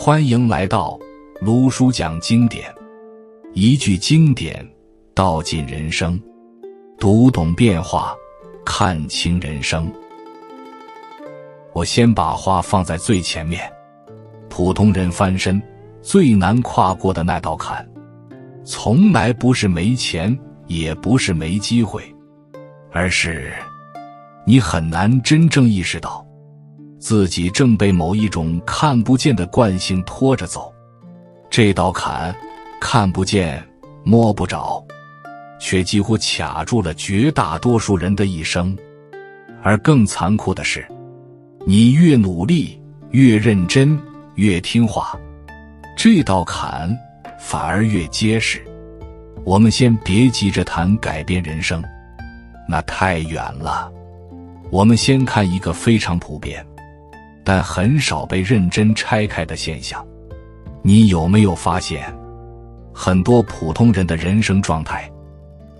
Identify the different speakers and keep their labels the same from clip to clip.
Speaker 1: 欢迎来到卢叔讲经典，一句经典道尽人生，读懂变化，看清人生。我先把话放在最前面，普通人翻身最难跨过的那道坎，从来不是没钱，也不是没机会，而是你很难真正意识到自己正被某一种看不见的惯性拖着走。这道坎看不见摸不着，却几乎卡住了绝大多数人的一生。而更残酷的是，你越努力越认真越听话，这道坎反而越结实。我们先别急着谈改变人生，那太远了。我们先看一个非常普遍但很少被认真拆开的现象。你有没有发现，很多普通人的人生状态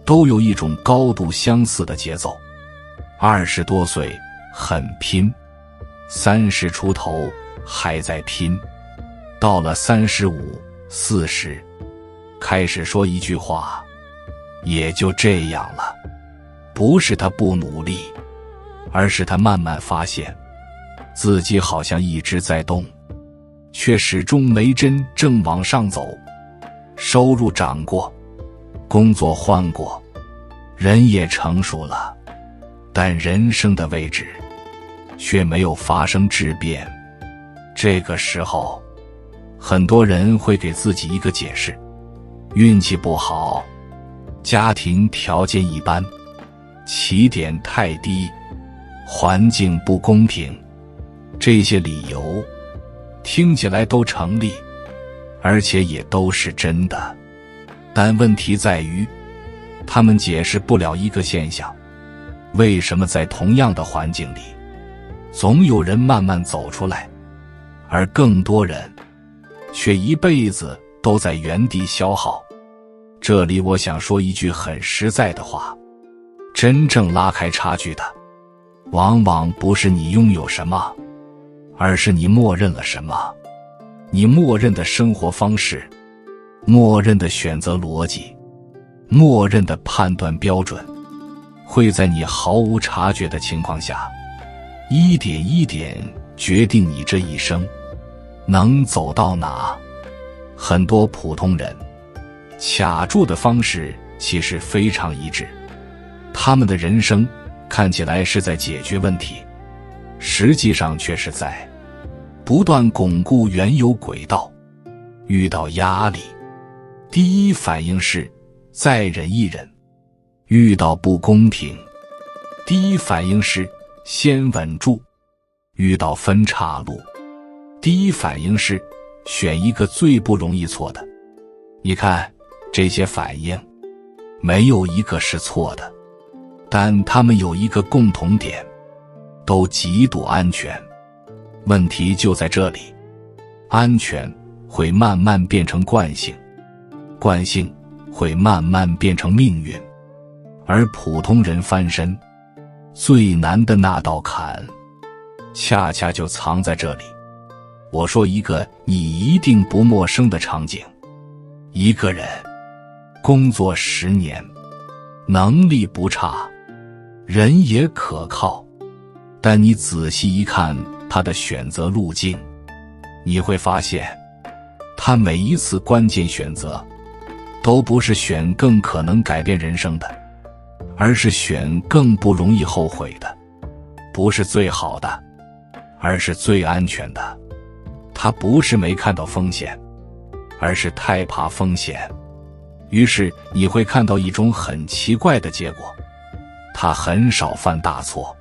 Speaker 1: 都有一种高度相似的节奏？20多岁很拼，30出头还在拼，到了35、40开始说一句话，也就这样了。不是他不努力，而是他慢慢发现自己好像一直在动，却始终没真正往上走。收入涨过，工作换过，人也成熟了，但人生的位置却没有发生质变。这个时候，很多人会给自己一个解释：运气不好，家庭条件一般，起点太低，环境不公平。这些理由听起来都成立，而且也都是真的，但问题在于他们解释不了一个现象：为什么在同样的环境里，总有人慢慢走出来，而更多人却一辈子都在原地消耗。这里我想说一句很实在的话，真正拉开差距的往往不是你拥有什么，而是你默认了什么。你默认的生活方式，默认的选择逻辑，默认的判断标准，会在你毫无察觉的情况下，一点一点决定你这一生能走到哪。很多普通人卡住的方式其实非常一致，他们的人生看起来是在解决问题，实际上却是在不断巩固原有轨道。遇到压力，第一反应是再忍一忍；遇到不公平，第一反应是先稳住；遇到分岔路，第一反应是选一个最不容易错的。你看，这些反应没有一个是错的，但它们有一个共同点，都极度安全。问题就在这里，安全会慢慢变成惯性，惯性会慢慢变成命运，而普通人翻身最难的那道坎，恰恰就藏在这里。我说一个你一定不陌生的场景：一个人工作10年，能力不差，人也可靠，但你仔细一看他的选择路径，你会发现他每一次关键选择都不是选更可能改变人生的，而是选更不容易后悔的。不是最好的，而是最安全的。他不是没看到风险，而是太怕风险。于是你会看到一种很奇怪的结果：他很少犯大错，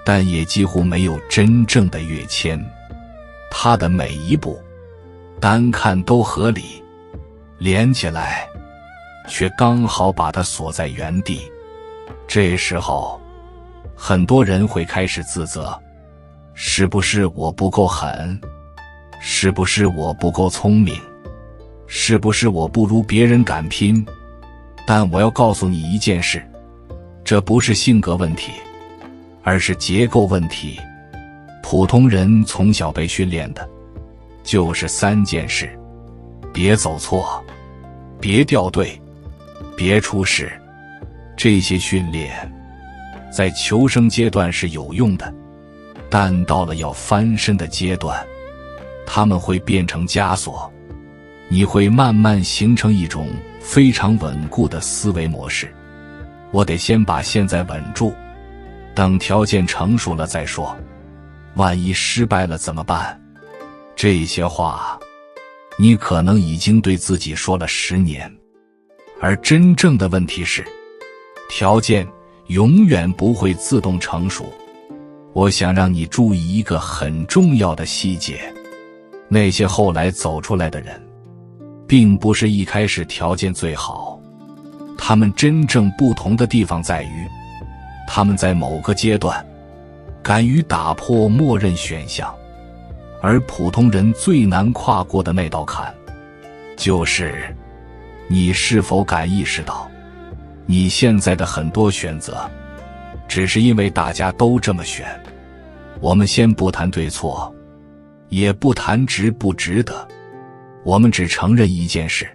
Speaker 1: 但也几乎没有真正的跃迁。他的每一步单看都合理，连起来却刚好把他锁在原地。这时候很多人会开始自责：是不是我不够狠？是不是我不够聪明？是不是我不如别人敢拼？但我要告诉你一件事，这不是性格问题，而是结构问题。普通人从小被训练的就是3件事：别走错，别掉队，别出事。这些训练在求生阶段是有用的，但到了要翻身的阶段，它们会变成枷锁。你会慢慢形成一种非常稳固的思维模式。我得先把现在稳住，等条件成熟了再说。万一失败了怎么办？这些话，你可能已经对自己说了10年。而真正的问题是，条件永远不会自动成熟。我想让你注意一个很重要的细节，那些后来走出来的人，并不是一开始条件最好，他们真正不同的地方在于，他们在某个阶段敢于打破默认选项，而普通人最难跨过的那道坎，就是你是否敢意识到，你现在的很多选择，只是因为大家都这么选。我们先不谈对错，也不谈值不值得，我们只承认一件事：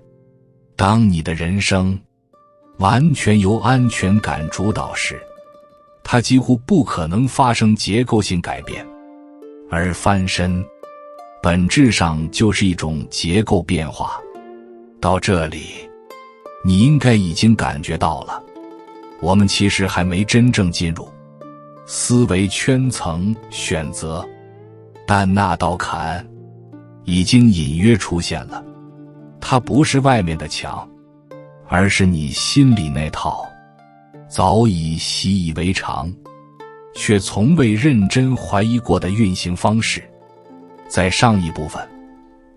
Speaker 1: 当你的人生完全由安全感主导时，它几乎不可能发生结构性改变。而翻身本质上就是一种结构变化。到这里，你应该已经感觉到了，我们其实还没真正进入思维圈层选择，但那道坎已经隐约出现了。它不是外面的墙，而是你心里那套早已习以为常却从未认真怀疑过的运行方式。在上一部分，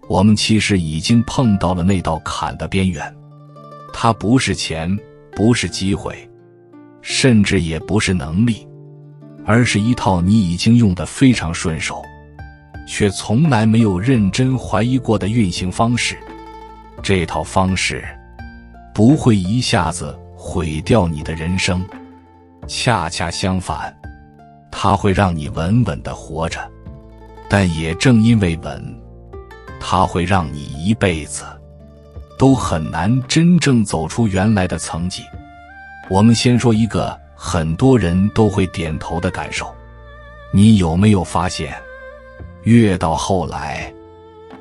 Speaker 1: 我们其实已经碰到了那道坎的边缘。它不是钱，不是机会，甚至也不是能力，而是一套你已经用得非常顺手，却从来没有认真怀疑过的运行方式。这套方式不会一下子毁掉你的人生，恰恰相反，它会让你稳稳地活着。但也正因为稳，它会让你一辈子都很难真正走出原来的层级。我们先说一个很多人都会点头的感受，你有没有发现，越到后来，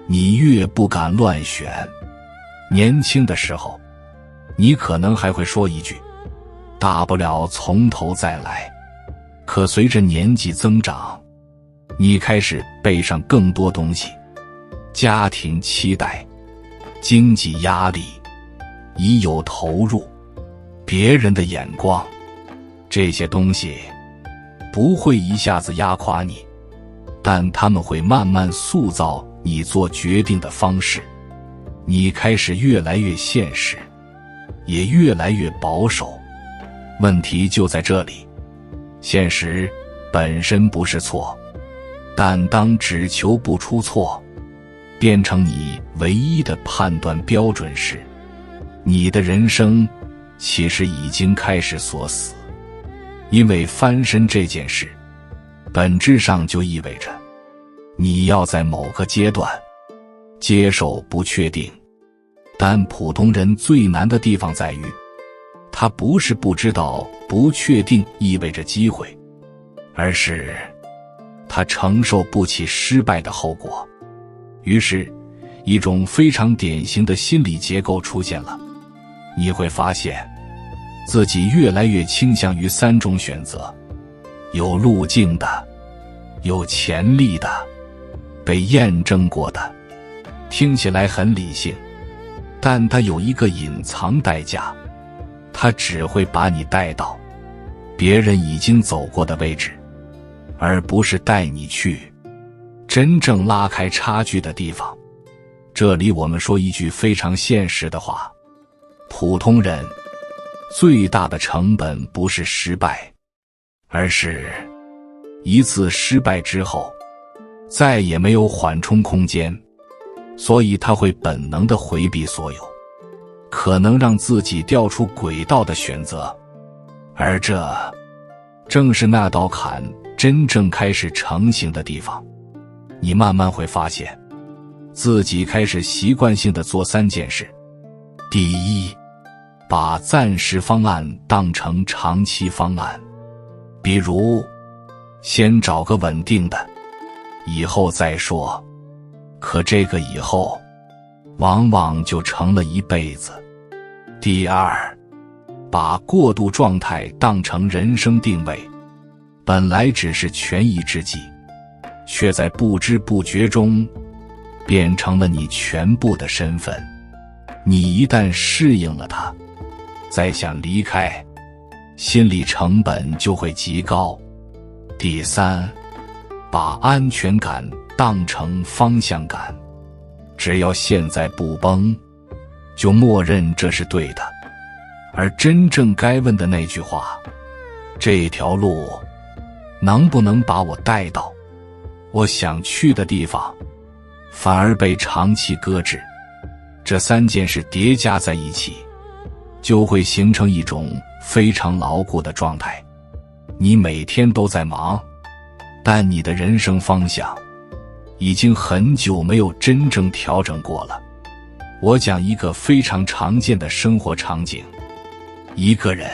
Speaker 1: 你越不敢乱选。年轻的时候，你可能还会说一句，大不了从头再来。可随着年纪增长，你开始背上更多东西，家庭期待、经济压力、已有投入、别人的眼光，这些东西不会一下子压垮你，但他们会慢慢塑造你做决定的方式。你开始越来越现实，也越来越保守。问题就在这里，现实本身不是错，但当只求不出错变成你唯一的判断标准时，你的人生其实已经开始锁死。因为翻身这件事本质上就意味着你要在某个阶段接受不确定。但普通人最难的地方在于，他不是不知道不确定意味着机会，而是他承受不起失败的后果。于是一种非常典型的心理结构出现了，你会发现自己越来越倾向于3种选择：有路径的、有潜力的、被验证过的。听起来很理性，但它有一个隐藏代价，它只会把你带到别人已经走过的位置，而不是带你去真正拉开差距的地方。这里我们说一句非常现实的话，普通人最大的成本不是失败，而是一次失败之后再也没有缓冲空间，所以他会本能地回避所有可能让自己掉出轨道的选择。而这正是那道坎真正开始成型的地方。你慢慢会发现，自己开始习惯性的做3件事。第一，把暂时方案当成长期方案，比如先找个稳定的，以后再说。可这个以后往往就成了一辈子。第二，把过渡状态当成人生定位，本来只是权宜之计，却在不知不觉中变成了你全部的身份。你一旦适应了它，再想离开，心理成本就会极高。第三，把安全感当成方向感，只要现在不崩，就默认这是对的。而真正该问的那句话，这条路能不能把我带到我想去的地方，反而被长期搁置。这3件事叠加在一起，就会形成一种非常牢固的状态。你每天都在忙，但你的人生方向已经很久没有真正调整过了。我讲一个非常常见的生活场景，一个人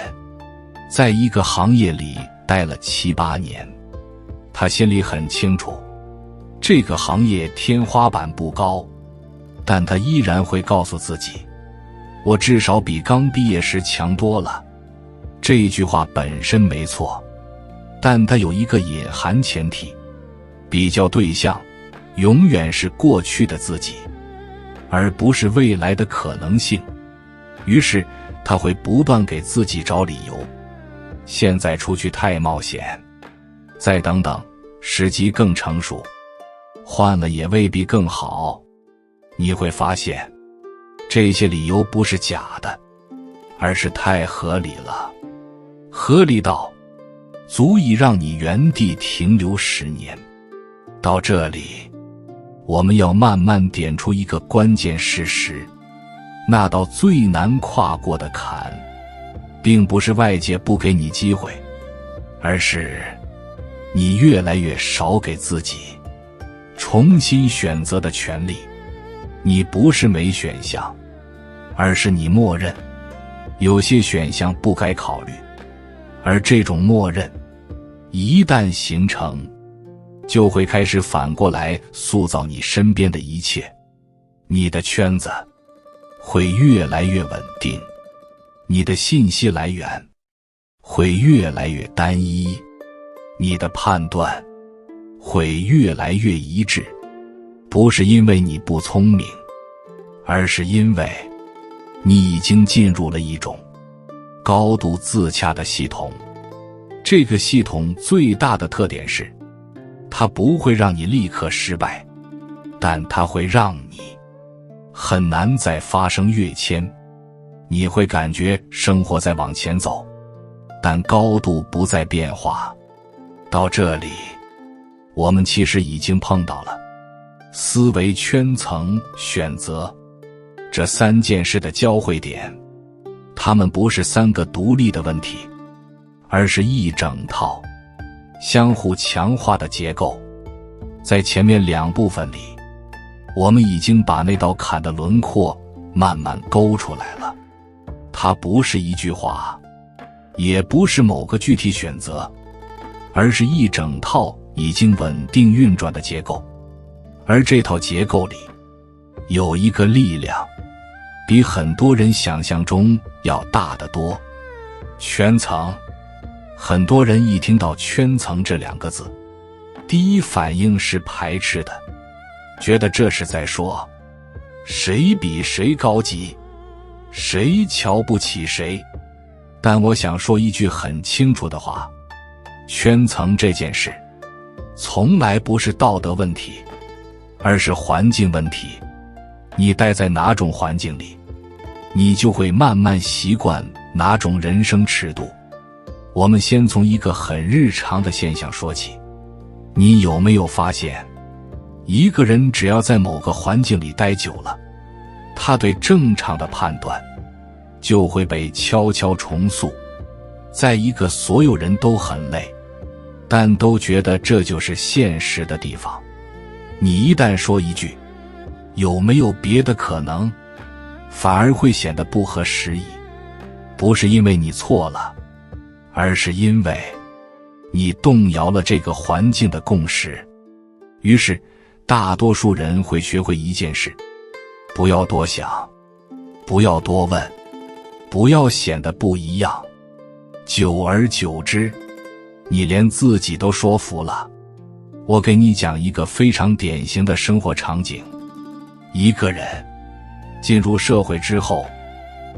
Speaker 1: 在一个行业里待了7、8年，他心里很清楚，这个行业天花板不高，但他依然会告诉自己，我至少比刚毕业时强多了。这句话本身没错，但它有一个隐含前提，比较对象永远是过去的自己，而不是未来的可能性。于是他会不断给自己找理由，现在出去太冒险，再等等，时机更成熟，换了也未必更好。你会发现，这些理由不是假的，而是太合理了，合理到足以让你原地停留10年。到这里，我们要慢慢点出一个关键事实，那道最难跨过的坎，并不是外界不给你机会，而是你越来越少给自己重新选择的权利。你不是没选项，而是你默认有些选项不该考虑，而这种默认一旦形成，就会开始反过来塑造你身边的一切。你的圈子会越来越稳定，你的信息来源会越来越单一，你的判断会越来越一致。不是因为你不聪明，而是因为你已经进入了一种高度自洽的系统。这个系统最大的特点是，它不会让你立刻失败，但它会让你很难再发生跃迁。你会感觉生活在往前走，但高度不再变化。到这里，我们其实已经碰到了思维圈层选择这3件事的交汇点。它们不是3个独立的问题，而是一整套相互强化的结构。在前面2部分里，我们已经把那道坎的轮廓慢慢勾出来了。它不是一句话，也不是某个具体选择，而是一整套已经稳定运转的结构。而这套结构里有一个力量，比很多人想象中要大得多。圈层。很多人一听到圈层这2个字，第一反应是排斥的，觉得这是在说谁比谁高级，谁瞧不起谁。但我想说一句很清楚的话，圈层这件事从来不是道德问题，而是环境问题。你待在哪种环境里，你就会慢慢习惯哪种人生尺度。我们先从一个很日常的现象说起，你有没有发现，一个人只要在某个环境里待久了，他对正常的判断就会被悄悄重塑。在一个所有人都很累，但都觉得这就是现实的地方，你一旦说一句有没有别的可能，反而会显得不合时宜。不是因为你错了，而是因为你动摇了这个环境的共识。于是大多数人会学会一件事：不要多想，不要多问，不要显得不一样。久而久之，你连自己都说服了。我给你讲一个非常典型的生活场景。一个人进入社会之后，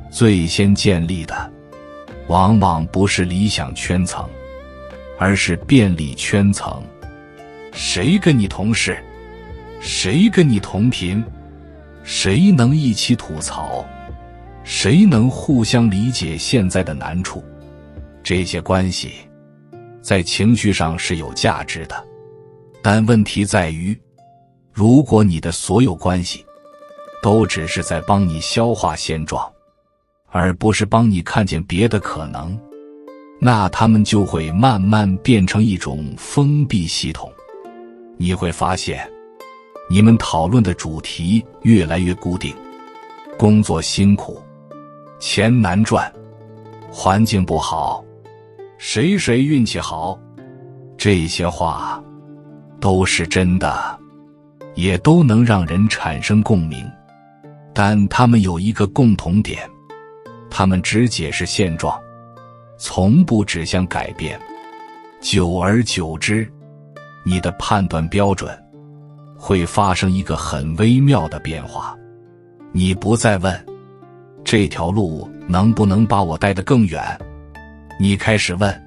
Speaker 1: 最先建立的往往不是理想圈层，而是便利圈层。谁跟你同事？谁跟你同频？谁能一起吐槽？谁能互相理解现在的难处？这些关系在情绪上是有价值的，但问题在于，如果你的所有关系都只是在帮你消化现状，而不是帮你看见别的可能，那他们就会慢慢变成一种封闭系统。你会发现，你们讨论的主题越来越固定：工作辛苦，钱难赚，环境不好，谁谁运气好。这些话都是真的，也都能让人产生共鸣，但他们有一个共同点，他们只解释现状，从不指向改变。久而久之，你的判断标准会发生一个很微妙的变化。你不再问这条路能不能把我带得更远，你开始问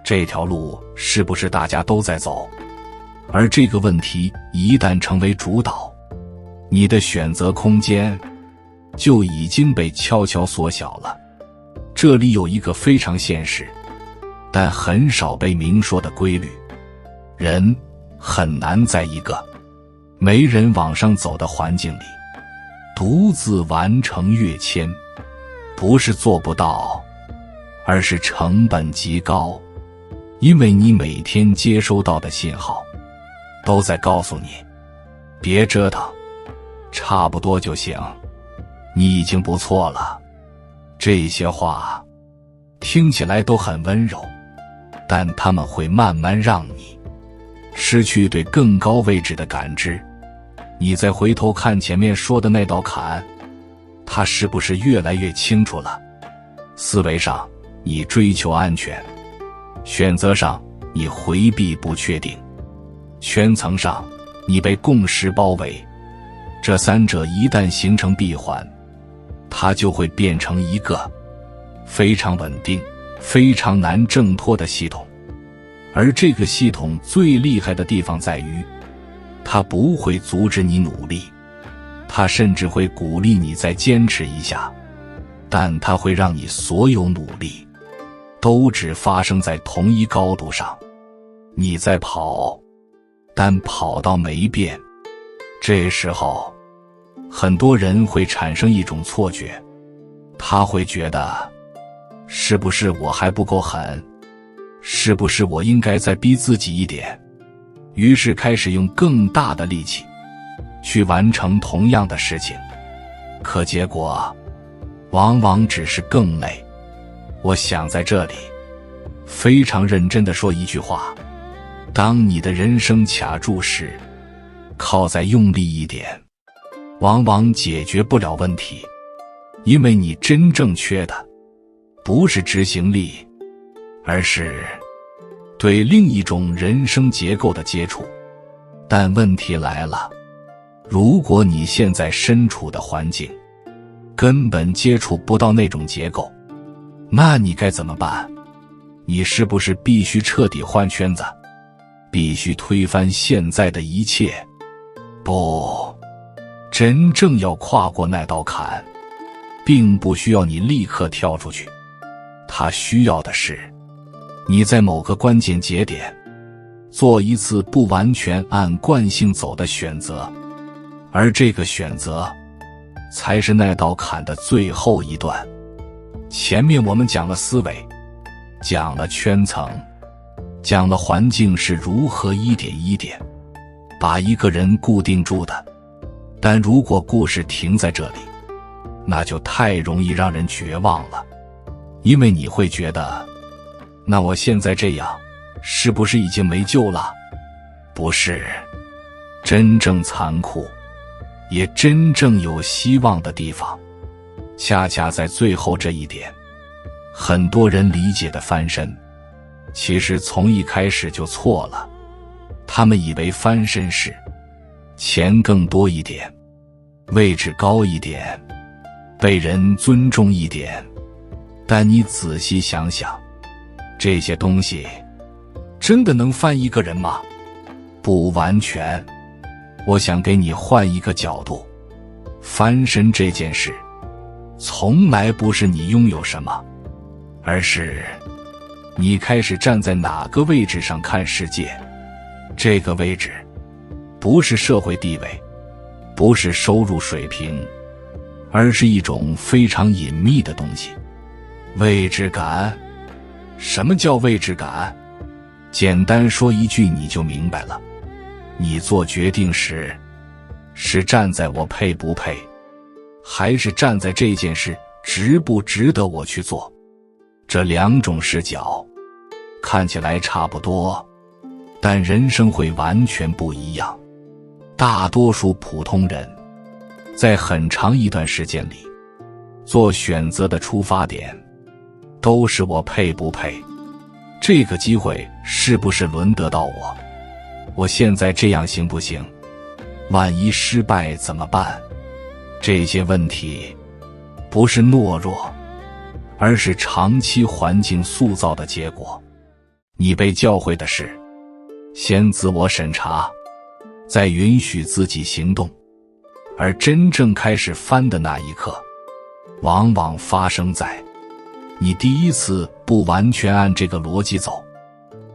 Speaker 1: 这条路是不是大家都在走。而这个问题一旦成为主导，你的选择空间就已经被悄悄缩小了。这里有一个非常现实但很少被明说的规律：人很难在一个没人往上走的环境里独自完成跃迁。不是做不到，而是成本极高，因为你每天接收到的信号都在告诉你，别折腾，差不多就行，你已经不错了。这些话听起来都很温柔，但他们会慢慢让你失去对更高位置的感知。你再回头看前面说的那道坎，它是不是越来越清楚了？思维上，你追求安全；选择上，你回避不确定；圈层上，你被共识包围。这三者一旦形成闭环，它就会变成一个非常稳定、非常难挣脱的系统。而这个系统最厉害的地方在于，它不会阻止你努力，它甚至会鼓励你再坚持一下，但它会让你所有努力都只发生在同一高度上。你在跑，但跑到没变。这时候，很多人会产生一种错觉，他会觉得，是不是我还不够狠？是不是我应该再逼自己一点？于是开始用更大的力气去完成同样的事情，可结果往往只是更累。我想在这里非常认真地说一句话：当你的人生卡住时，靠再用力一点，往往解决不了问题。因为你真正缺的不是执行力，而是对另一种人生结构的接触。但问题来了，如果你现在身处的环境根本接触不到那种结构，那你该怎么办？你是不是必须彻底换圈子，必须推翻现在的一切？不，真正要跨过那道坎，并不需要你立刻跳出去，它需要的是你在某个关键节点做一次不完全按惯性走的选择，而这个选择才是那道坎的最后一段。前面我们讲了思维，讲了圈层，讲了环境是如何一点一点把一个人固定住的。但如果故事停在这里，那就太容易让人绝望了，因为你会觉得，那我现在这样，是不是已经没救了？不是，真正残酷，也真正有希望的地方，恰恰在最后这一点。很多人理解的翻身，其实从一开始就错了。他们以为翻身是钱更多一点，位置高一点，被人尊重一点。但你仔细想想，这些东西真的能翻一个人吗？不完全。我想给你换一个角度，翻身这件事，从来不是你拥有什么，而是你开始站在哪个位置上看世界。这个位置不是社会地位，不是收入水平，而是一种非常隐秘的东西。位置感。什么叫位置感？简单说一句你就明白了。你做决定时，是站在我配不配，还是站在这件事值不值得我去做？这两种视角看起来差不多，但人生会完全不一样。大多数普通人在很长一段时间里做选择的出发点都是我配不配，这个机会是不是轮得到我，我现在这样行不行，万一失败怎么办？这些问题不是懦弱，而是长期环境塑造的结果。你被教会的是先自我审查，再允许自己行动，而真正开始翻的那一刻，往往发生在你第一次不完全按这个逻辑走。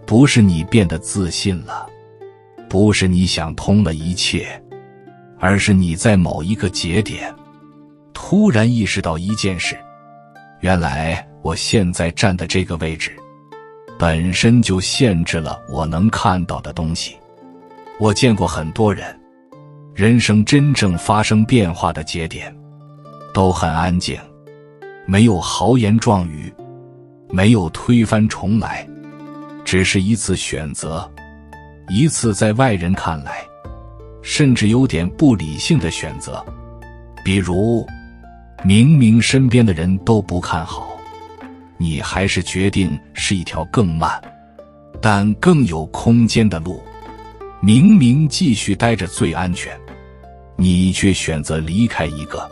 Speaker 1: 不是你变得自信了，不是你想通了一切，而是你在某一个节点突然意识到一件事，原来我现在站的这个位置本身就限制了我能看到的东西。我见过很多人，人生真正发生变化的节点都很安静，没有豪言壮语，没有推翻重来，只是一次选择，一次在外人看来甚至有点不理性的选择。比如明明身边的人都不看好，你还是决定是一条更慢但更有空间的路。明明继续待着最安全，你却选择离开一个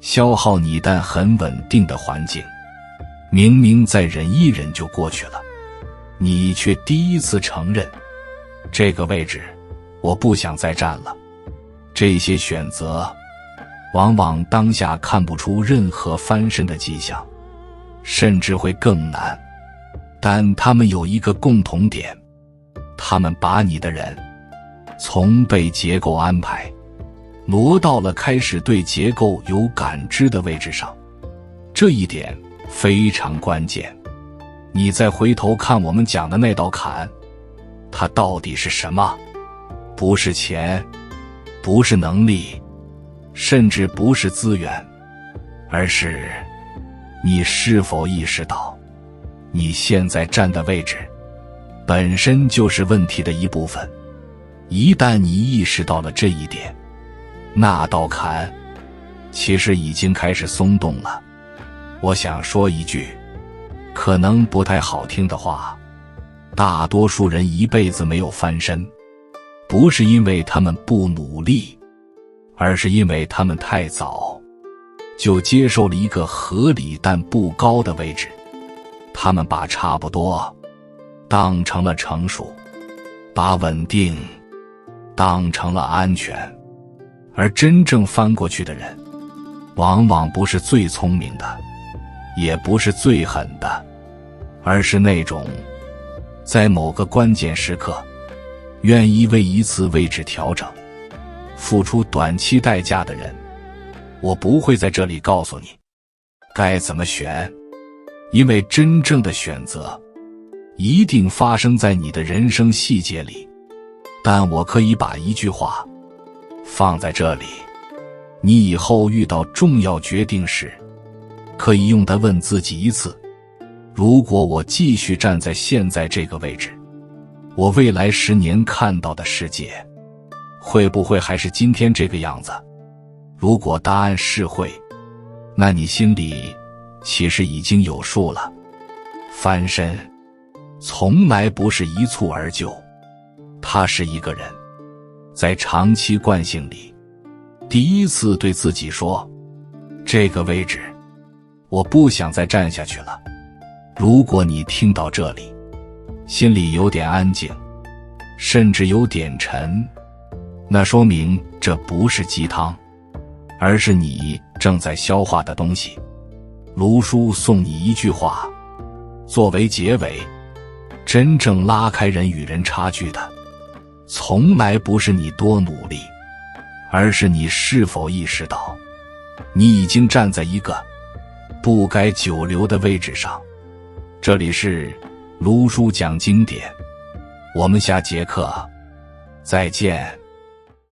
Speaker 1: 消耗你但很稳定的环境。明明再忍一忍就过去了，你却第一次承认这个位置我不想再站了。这些选择往往当下看不出任何翻身的迹象，甚至会更难，但他们有一个共同点，他们把你的人从被结构安排挪到了开始对结构有感知的位置上。这一点非常关键。你再回头看我们讲的那道坎，它到底是什么？不是钱，不是能力，甚至不是资源，而是你是否意识到你现在站的位置本身就是问题的一部分。一旦你意识到了这一点，那道坎其实已经开始松动了。我想说一句可能不太好听的话，大多数人一辈子没有翻身，不是因为他们不努力，而是因为他们太早就接受了一个合理但不高的位置。他们把差不多当成了成熟，把稳定当成了安全。而真正翻过去的人，往往不是最聪明的，也不是最狠的，而是那种在某个关键时刻愿意为一次位置调整付出短期代价的人。我不会在这里告诉你该怎么选，因为真正的选择一定发生在你的人生细节里。但我可以把一句话放在这里，你以后遇到重要决定时，可以用它问自己一次：如果我继续站在现在这个位置，我未来10年看到的世界，会不会还是今天这个样子？如果答案是会，那你心里其实已经有数了。翻身从来不是一蹴而就，他是一个人在长期惯性里第一次对自己说，这个位置我不想再站下去了。如果你听到这里，心里有点安静，甚至有点沉，那说明这不是鸡汤，而是你正在消化的东西。卢叔送你一句话作为结尾：真正拉开人与人差距的，从来不是你多努力，而是你是否意识到，你已经站在一个不该久留的位置上。这里是卢叔讲经典，我们下节课再见。